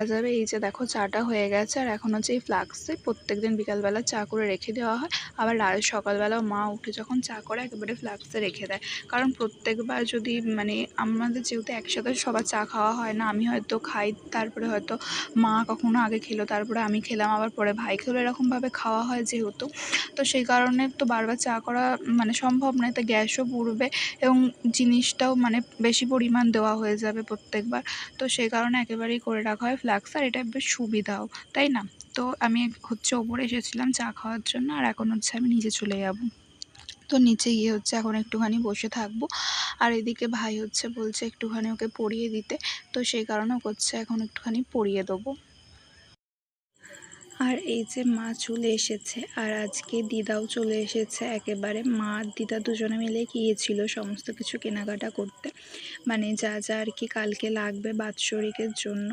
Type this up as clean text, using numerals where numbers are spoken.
যাবে। এই যে দেখো চাটা হয়ে গেছে, আর এখন হচ্ছে এই ফ্লাক্সে প্রত্যেকদিন বিকালবেলা চা করে রেখে দেওয়া হয়। আবার সকালবেলাও মা উঠে যখন চা করে একেবারে ফ্লাক্সে রেখে দেয়। কারণ প্রত্যেকবার যদি মানে আমাদের যেহেতু একসাথে সবার চা খাওয়া হয় না, আমি হয়তো খাই, তারপরে হয়তো মা কখনো আগে খেলো, তারপরে আমি খেলাম, আবার পরে ভাই খেলো, এরকমভাবে খাওয়া হয় যেহেতু। তো সেই কারণে তো বারবার চা করা মানে সম্ভব নয়, তো গ্যাসও পুড়বে এবং জিনিসটাও মানে বেশি পরিমাণ দেওয়া হয়ে যাবে প্রত্যেকবার। তো সেই কারণে একেবারেই করে রাখা হয় ফ্লাক্স, আর এটা বেশ সুবিধাও, তাই না? তো আমি হচ্ছে ওপরে এসেছিলাম চা খাওয়ার জন্য, আর এখন হচ্ছে আমি নিচে চলে যাব। তো নিচে গিয়ে হচ্ছে এখন একটুখানি বসে থাকবো। আর এদিকে ভাই হচ্ছে বলছে একটুখানি ওকে পড়িয়ে দিতে, তো সেই কারণেও করছে এখন একটুখানি পড়িয়ে দেবো। আর এই যে মা চলে এসেছে, আর আজকে দিদাও চলে এসেছে একেবারে। মা আর দিদা দুজনে মিলে গিয়েছিল সমস্ত কিছু কেনাকাটা করতে, মানে যা যা আর কি কালকে লাগবে বাৎসরিকের জন্য।